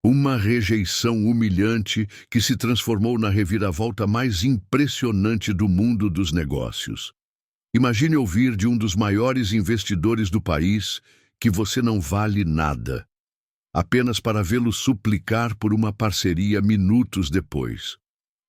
Uma rejeição humilhante que se transformou na reviravolta mais impressionante do mundo dos negócios. Imagine ouvir de um dos maiores investidores do país que você não vale nada, apenas para vê-lo suplicar por uma parceria minutos depois.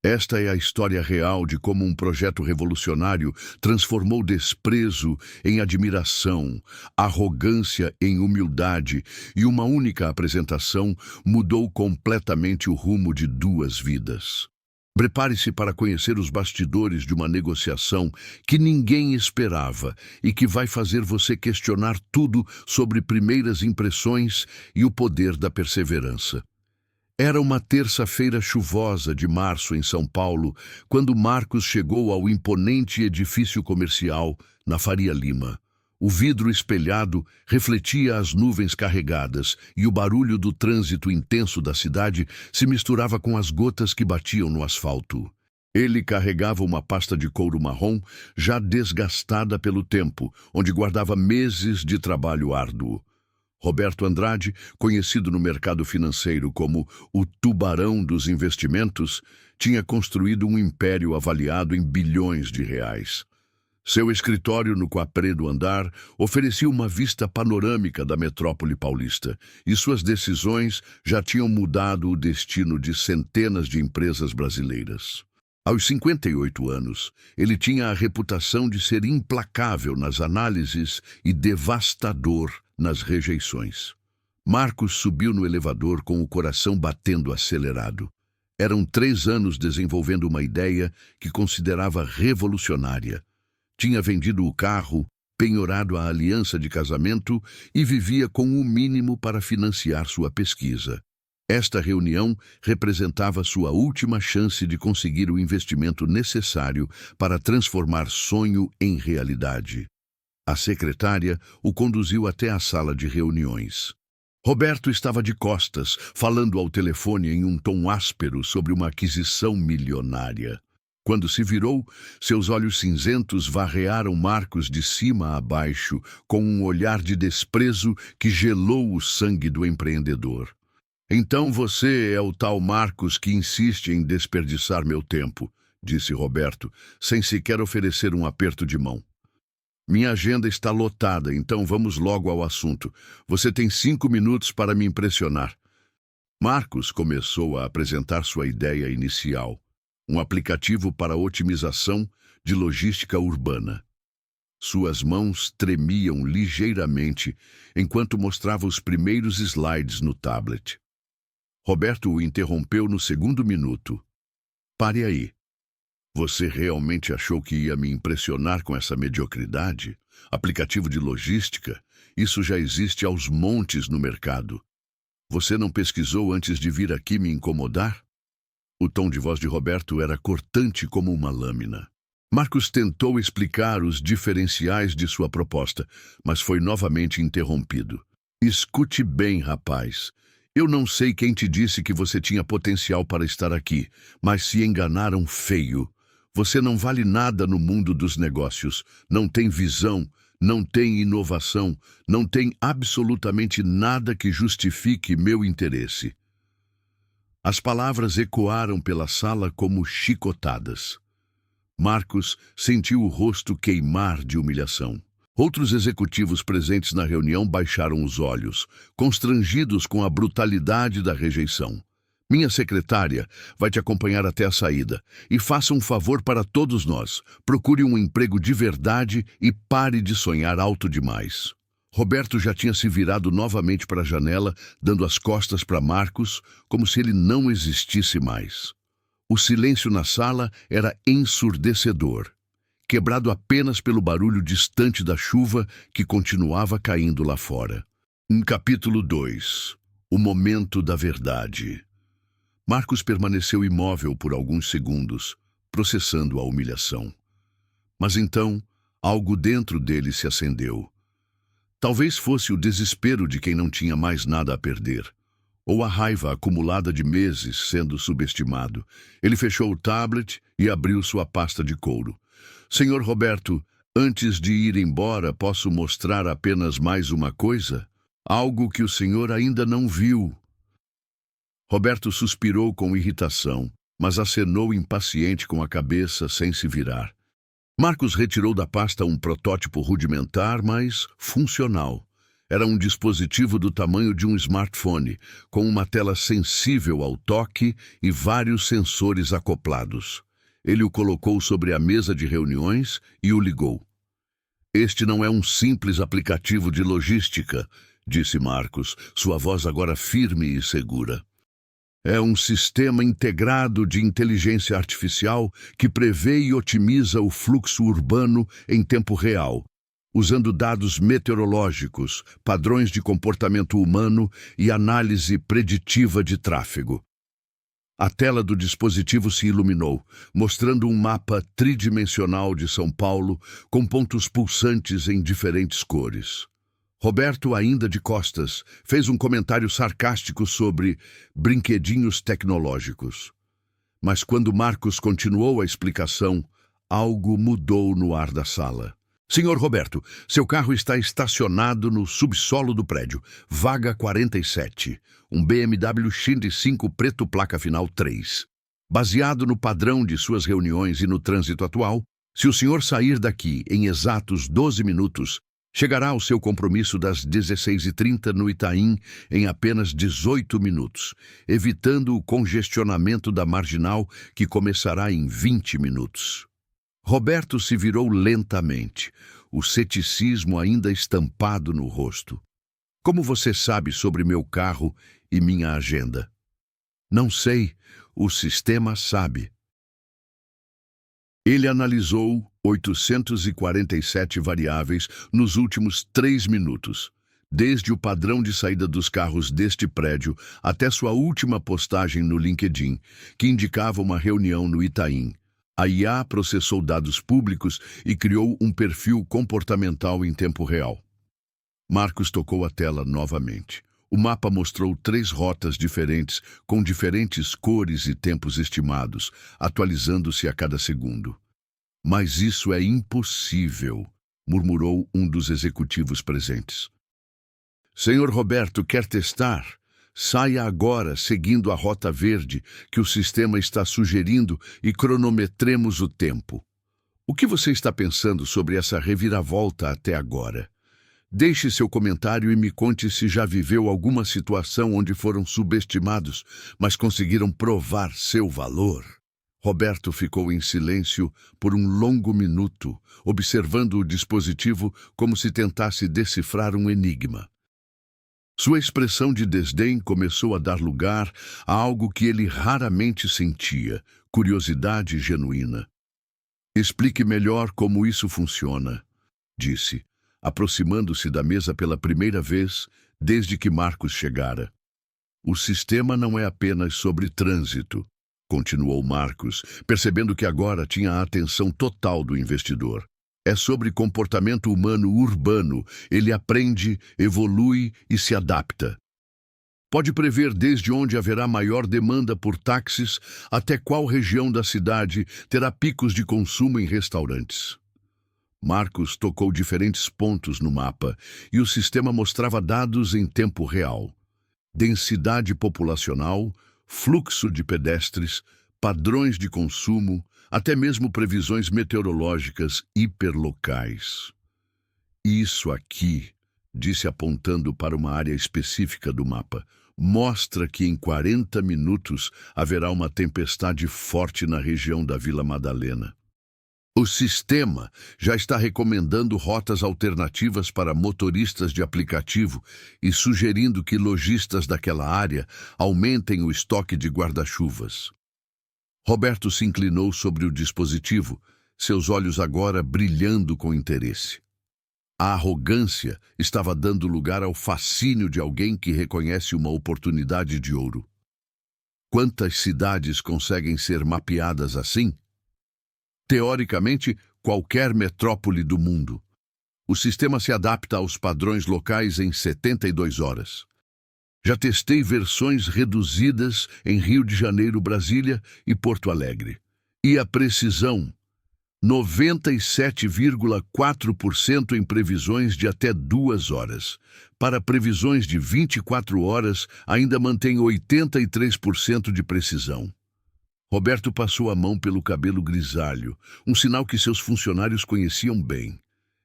Esta é a história real de como um projeto revolucionário transformou desprezo em admiração, arrogância em humildade, e uma única apresentação mudou completamente o rumo de duas vidas. Prepare-se para conhecer os bastidores de uma negociação que ninguém esperava e que vai fazer você questionar tudo sobre primeiras impressões e o poder da perseverança. Era uma terça-feira chuvosa de março em São Paulo, quando Marcos chegou ao imponente edifício comercial na Faria Lima. O vidro espelhado refletia as nuvens carregadas e o barulho do trânsito intenso da cidade se misturava com as gotas que batiam no asfalto. Ele carregava uma pasta de couro marrom, já desgastada pelo tempo, onde guardava meses de trabalho árduo. Roberto Andrade, conhecido no mercado financeiro como o tubarão dos investimentos, tinha construído um império avaliado em bilhões de reais. Seu escritório no quarto andar oferecia uma vista panorâmica da metrópole paulista, e suas decisões já tinham mudado o destino de centenas de empresas brasileiras. Aos 58 anos, ele tinha a reputação de ser implacável nas análises e devastador nas rejeições. Marcos subiu no elevador com o coração batendo acelerado. Eram 3 anos desenvolvendo uma ideia que considerava revolucionária. Tinha vendido o carro, penhorado a aliança de casamento e vivia com o mínimo para financiar sua pesquisa. Esta reunião representava sua última chance de conseguir o investimento necessário para transformar sonho em realidade. A secretária o conduziu até a sala de reuniões. Roberto estava de costas, falando ao telefone em um tom áspero sobre uma aquisição milionária. Quando se virou, seus olhos cinzentos varrearam Marcos de cima a baixo, com um olhar de desprezo que gelou o sangue do empreendedor. "Então você é o tal Marcos que insiste em desperdiçar meu tempo", disse Roberto, sem sequer oferecer um aperto de mão. "Minha agenda está lotada, então vamos logo ao assunto. Você tem 5 minutos para me impressionar." Marcos começou a apresentar sua ideia inicial, um aplicativo para otimização de logística urbana. Suas mãos tremiam ligeiramente enquanto mostrava os primeiros slides no tablet. Roberto o interrompeu no segundo minuto. "Pare aí. Você realmente achou que ia me impressionar com essa mediocridade? Aplicativo de logística? Isso já existe aos montes no mercado. Você não pesquisou antes de vir aqui me incomodar?" O tom de voz de Roberto era cortante como uma lâmina. Marcos tentou explicar os diferenciais de sua proposta, mas foi novamente interrompido. "Escute bem, rapaz. Eu não sei quem te disse que você tinha potencial para estar aqui, mas se enganaram feio. Você não vale nada no mundo dos negócios, não tem visão, não tem inovação, não tem absolutamente nada que justifique meu interesse." As palavras ecoaram pela sala como chicotadas. Marcos sentiu o rosto queimar de humilhação. Outros executivos presentes na reunião baixaram os olhos, constrangidos com a brutalidade da rejeição. "Minha secretária vai te acompanhar até a saída. E faça um favor para todos nós. Procure um emprego de verdade e pare de sonhar alto demais." Roberto já tinha se virado novamente para a janela, dando as costas para Marcos, como se ele não existisse mais. O silêncio na sala era ensurdecedor, quebrado apenas pelo barulho distante da chuva que continuava caindo lá fora. Capítulo 2. O momento da verdade. Marcos permaneceu imóvel por alguns segundos, processando a humilhação. Mas então, algo dentro dele se acendeu. Talvez fosse o desespero de quem não tinha mais nada a perder, ou a raiva acumulada de meses sendo subestimado. Ele fechou o tablet e abriu sua pasta de couro. "Senhor Roberto, antes de ir embora, posso mostrar apenas mais uma coisa? Algo que o senhor ainda não viu." Roberto suspirou com irritação, mas acenou impaciente com a cabeça sem se virar. Marcos retirou da pasta um protótipo rudimentar, mas funcional. Era um dispositivo do tamanho de um smartphone, com uma tela sensível ao toque e vários sensores acoplados. Ele o colocou sobre a mesa de reuniões e o ligou. Este não é um simples aplicativo de logística, disse Marcos, sua voz agora firme e segura. É um sistema integrado de inteligência artificial que prevê e otimiza o fluxo urbano em tempo real, usando dados meteorológicos, padrões de comportamento humano e análise preditiva de tráfego. A tela do dispositivo se iluminou, mostrando um mapa tridimensional de São Paulo com pontos pulsantes em diferentes cores. Roberto, ainda de costas, fez um comentário sarcástico sobre brinquedinhos tecnológicos. Mas quando Marcos continuou a explicação, algo mudou no ar da sala. Senhor Roberto, seu carro está estacionado no subsolo do prédio, vaga 47, um BMW X5 preto placa final 3. Baseado no padrão de suas reuniões e no trânsito atual, se o senhor sair daqui em exatos 12 minutos, chegará ao seu compromisso das 16h30 no Itaim em apenas 18 minutos, evitando o congestionamento da marginal que começará em 20 minutos. Roberto se virou lentamente, o ceticismo ainda estampado no rosto. Como você sabe sobre meu carro e minha agenda? Não sei, o sistema sabe. Ele analisou 847 variáveis nos últimos 3 minutos, desde o padrão de saída dos carros deste prédio até sua última postagem no LinkedIn, que indicava uma reunião no Itaim. A IA processou dados públicos e criou um perfil comportamental em tempo real. Marcos tocou a tela novamente. O mapa mostrou 3 rotas diferentes, com diferentes cores e tempos estimados, atualizando-se a cada segundo. Mas isso é impossível, murmurou um dos executivos presentes. Senhor Roberto, quer testar? Saia agora, seguindo a rota verde que o sistema está sugerindo e cronometremos o tempo. O que você está pensando sobre essa reviravolta até agora? Deixe seu comentário e me conte se já viveu alguma situação onde foram subestimados, mas conseguiram provar seu valor. Roberto ficou em silêncio por um longo minuto, observando o dispositivo como se tentasse decifrar um enigma. Sua expressão de desdém começou a dar lugar a algo que ele raramente sentia, curiosidade genuína. Explique melhor como isso funciona, disse, aproximando-se da mesa pela primeira vez desde que Marcos chegara. O sistema não é apenas sobre trânsito, continuou Marcos, percebendo que agora tinha a atenção total do investidor. É sobre comportamento humano urbano. Ele aprende, evolui e se adapta. Pode prever desde onde haverá maior demanda por táxis até qual região da cidade terá picos de consumo em restaurantes. Marcos tocou diferentes pontos no mapa e o sistema mostrava dados em tempo real. Densidade populacional, fluxo de pedestres, padrões de consumo, até mesmo previsões meteorológicas hiperlocais. Isso aqui, disse apontando para uma área específica do mapa, mostra que em 40 minutos haverá uma tempestade forte na região da Vila Madalena. O sistema já está recomendando rotas alternativas para motoristas de aplicativo e sugerindo que lojistas daquela área aumentem o estoque de guarda-chuvas. Roberto se inclinou sobre o dispositivo, seus olhos agora brilhando com interesse. A arrogância estava dando lugar ao fascínio de alguém que reconhece uma oportunidade de ouro. Quantas cidades conseguem ser mapeadas assim? Teoricamente, qualquer metrópole do mundo. O sistema se adapta aos padrões locais em 72 horas. Já testei versões reduzidas em Rio de Janeiro, Brasília e Porto Alegre. E a precisão? 97,4% em previsões de até 2 horas. Para previsões de 24 horas, ainda mantém 83% de precisão. Roberto passou a mão pelo cabelo grisalho, um sinal que seus funcionários conheciam bem.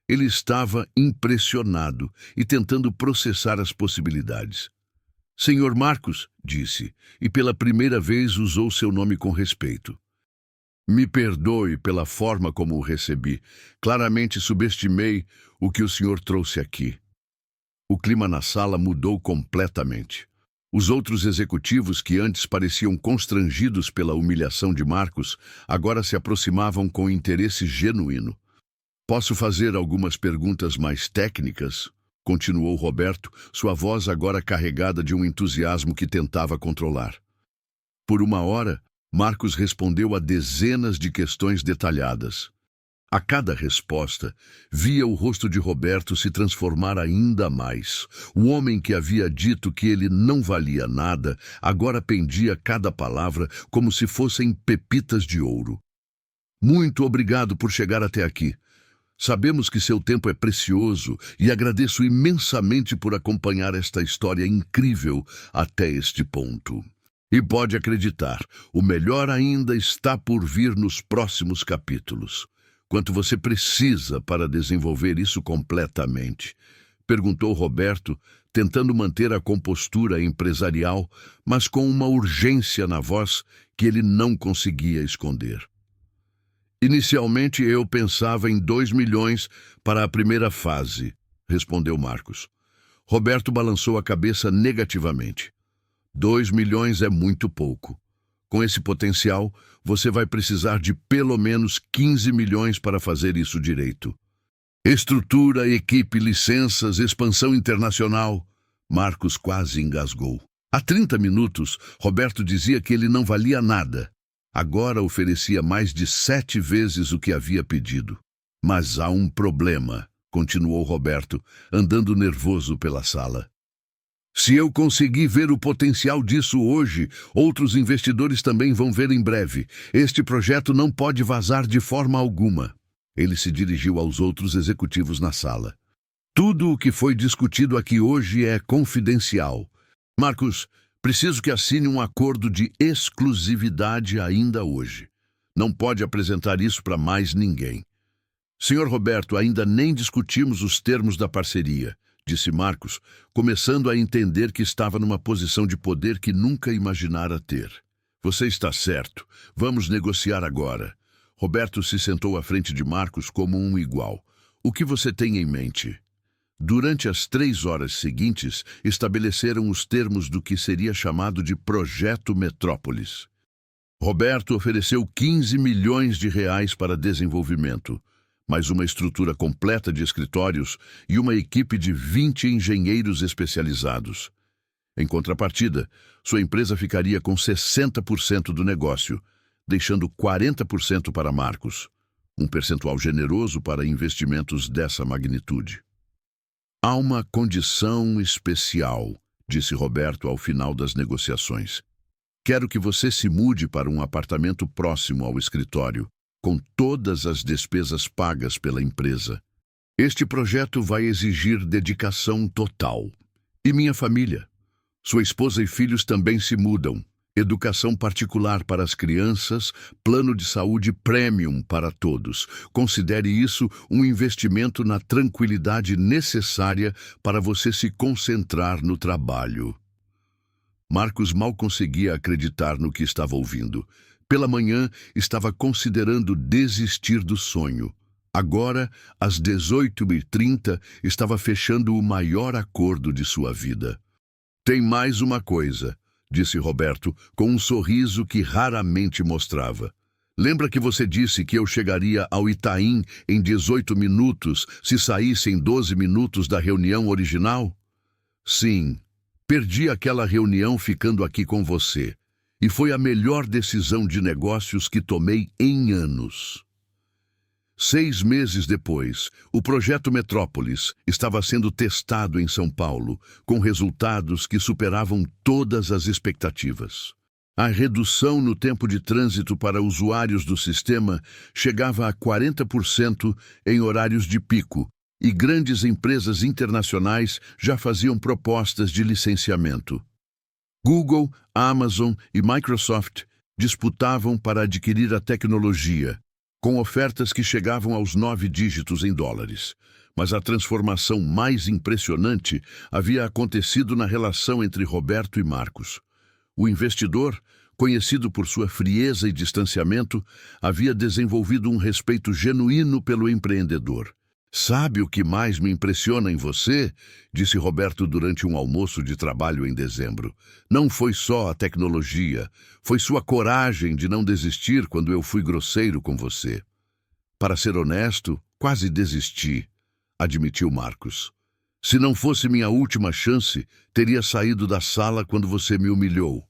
Ele estava impressionado e tentando processar as possibilidades. Senhor Marcos, disse, e pela primeira vez usou seu nome com respeito. Me perdoe pela forma como o recebi. Claramente subestimei o que o senhor trouxe aqui. O clima na sala mudou completamente. Os outros executivos, que antes pareciam constrangidos pela humilhação de Marcos, agora se aproximavam com interesse genuíno. Posso fazer algumas perguntas mais técnicas? Continuou Roberto, sua voz agora carregada de um entusiasmo que tentava controlar. Por 1 hora, Marcos respondeu a dezenas de questões detalhadas. A cada resposta, via o rosto de Roberto se transformar ainda mais. O homem que havia dito que ele não valia nada, agora pendia cada palavra como se fossem pepitas de ouro. Muito obrigado por chegar até aqui. Sabemos que seu tempo é precioso e agradeço imensamente por acompanhar esta história incrível até este ponto. E pode acreditar, o melhor ainda está por vir nos próximos capítulos. Quanto você precisa para desenvolver isso completamente? Perguntou Roberto, tentando manter a compostura empresarial, mas com uma urgência na voz que ele não conseguia esconder. Inicialmente eu pensava em 2 milhões para a primeira fase, respondeu Marcos. Roberto balançou a cabeça negativamente. 2 milhões é muito pouco. Com esse potencial, você vai precisar de pelo menos 15 milhões para fazer isso direito. Estrutura, equipe, licenças, expansão internacional. Marcos quase engasgou. Há 30 minutos, Roberto dizia que ele não valia nada. Agora oferecia mais de 7 vezes o que havia pedido. Mas há um problema, continuou Roberto, andando nervoso pela sala. Se eu conseguir ver o potencial disso hoje, outros investidores também vão ver em breve. Este projeto não pode vazar de forma alguma. Ele se dirigiu aos outros executivos na sala. Tudo o que foi discutido aqui hoje é confidencial. Marcos, preciso que assine um acordo de exclusividade ainda hoje. Não pode apresentar isso para mais ninguém. Senhor Roberto, ainda nem discutimos os termos da parceria, disse Marcos, começando a entender que estava numa posição de poder que nunca imaginara ter. Você está certo. Vamos negociar agora. Roberto se sentou à frente de Marcos como um igual. O que você tem em mente? Durante as 3 horas seguintes, estabeleceram os termos do que seria chamado de Projeto Metrópolis. Roberto ofereceu 15 milhões de reais para desenvolvimento, mais uma estrutura completa de escritórios e uma equipe de 20 engenheiros especializados. Em contrapartida, sua empresa ficaria com 60% do negócio, deixando 40% para Marcos, um percentual generoso para investimentos dessa magnitude. Há uma condição especial, disse Roberto ao final das negociações. Quero que você se mude para um apartamento próximo ao escritório, com todas as despesas pagas pela empresa. Este projeto vai exigir dedicação total. E minha família? Sua esposa e filhos também se mudam. Educação particular para as crianças, plano de saúde premium para todos. Considere isso um investimento na tranquilidade necessária para você se concentrar no trabalho. Marcos mal conseguia acreditar no que estava ouvindo. Pela manhã, estava considerando desistir do sonho. Agora, às 18h30, estava fechando o maior acordo de sua vida. Tem mais uma coisa, disse Roberto, com um sorriso que raramente mostrava. Lembra que você disse que eu chegaria ao Itaim em 18 minutos se saísse em 12 minutos da reunião original? Sim, perdi aquela reunião ficando aqui com você. E foi a melhor decisão de negócios que tomei em anos. 6 meses depois, o Projeto Metrópolis estava sendo testado em São Paulo, com resultados que superavam todas as expectativas. A redução no tempo de trânsito para usuários do sistema chegava a 40% em horários de pico, e grandes empresas internacionais já faziam propostas de licenciamento. Google, Amazon e Microsoft disputavam para adquirir a tecnologia, com ofertas que chegavam aos 9 dígitos em dólares. Mas a transformação mais impressionante havia acontecido na relação entre Roberto e Marcos. O investidor, conhecido por sua frieza e distanciamento, havia desenvolvido um respeito genuíno pelo empreendedor. "Sabe o que mais me impressiona em você?", disse Roberto durante um almoço de trabalho em dezembro. "Não foi só a tecnologia, foi sua coragem de não desistir quando eu fui grosseiro com você." "Para ser honesto, quase desisti", admitiu Marcos. "Se não fosse minha última chance, teria saído da sala quando você me humilhou.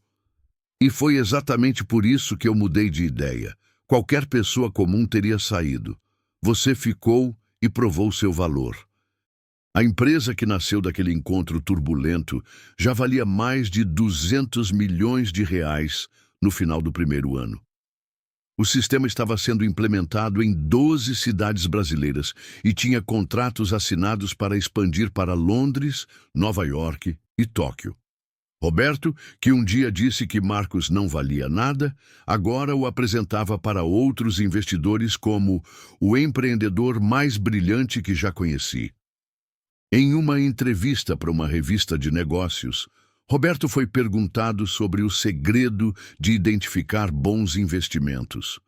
E foi exatamente por isso que eu mudei de ideia. Qualquer pessoa comum teria saído. Você ficou e provou seu valor." A empresa que nasceu daquele encontro turbulento já valia mais de 200 milhões de reais no final do primeiro ano. O sistema estava sendo implementado em 12 cidades brasileiras e tinha contratos assinados para expandir para Londres, Nova York e Tóquio. Roberto, que um dia disse que Marcos não valia nada, agora o apresentava para outros investidores como o empreendedor mais brilhante que já conheci. Em uma entrevista para uma revista de negócios, Roberto foi perguntado sobre o segredo de identificar bons investimentos.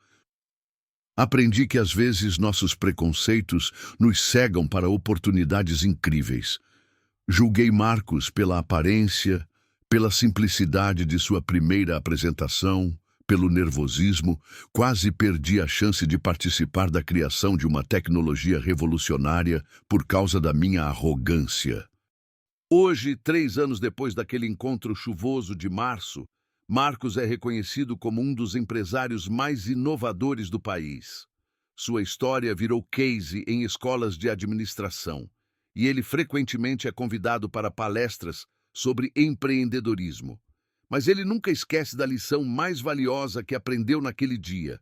"Aprendi que às vezes nossos preconceitos nos cegam para oportunidades incríveis. Julguei Marcos pela aparência, pela simplicidade de sua primeira apresentação, pelo nervosismo, quase perdi a chance de participar da criação de uma tecnologia revolucionária por causa da minha arrogância." Hoje, 3 anos depois daquele encontro chuvoso de março, Marcos é reconhecido como um dos empresários mais inovadores do país. Sua história virou case em escolas de administração, e ele frequentemente é convidado para palestras sobre empreendedorismo. Mas ele nunca esquece da lição mais valiosa que aprendeu naquele dia.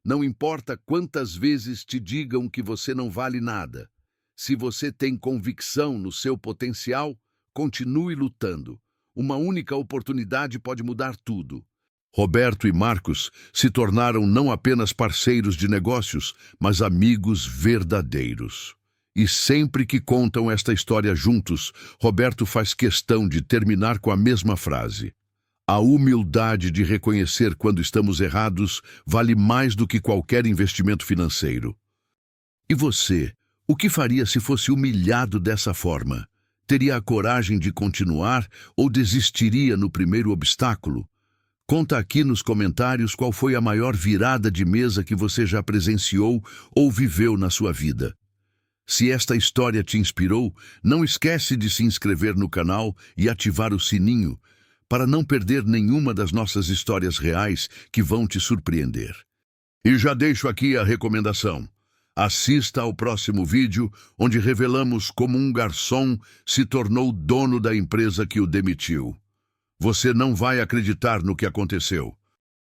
Não importa quantas vezes te digam que você não vale nada. Se você tem convicção no seu potencial, continue lutando. Uma única oportunidade pode mudar tudo. Roberto e Marcos se tornaram não apenas parceiros de negócios, mas amigos verdadeiros. E sempre que contam esta história juntos, Roberto faz questão de terminar com a mesma frase: "A humildade de reconhecer quando estamos errados vale mais do que qualquer investimento financeiro." E você, o que faria se fosse humilhado dessa forma? Teria a coragem de continuar ou desistiria no primeiro obstáculo? Conta aqui nos comentários qual foi a maior virada de mesa que você já presenciou ou viveu na sua vida. Se esta história te inspirou, não esquece de se inscrever no canal e ativar o sininho para não perder nenhuma das nossas histórias reais que vão te surpreender. E já deixo aqui a recomendação. Assista ao próximo vídeo, onde revelamos como um garçom se tornou dono da empresa que o demitiu. Você não vai acreditar no que aconteceu.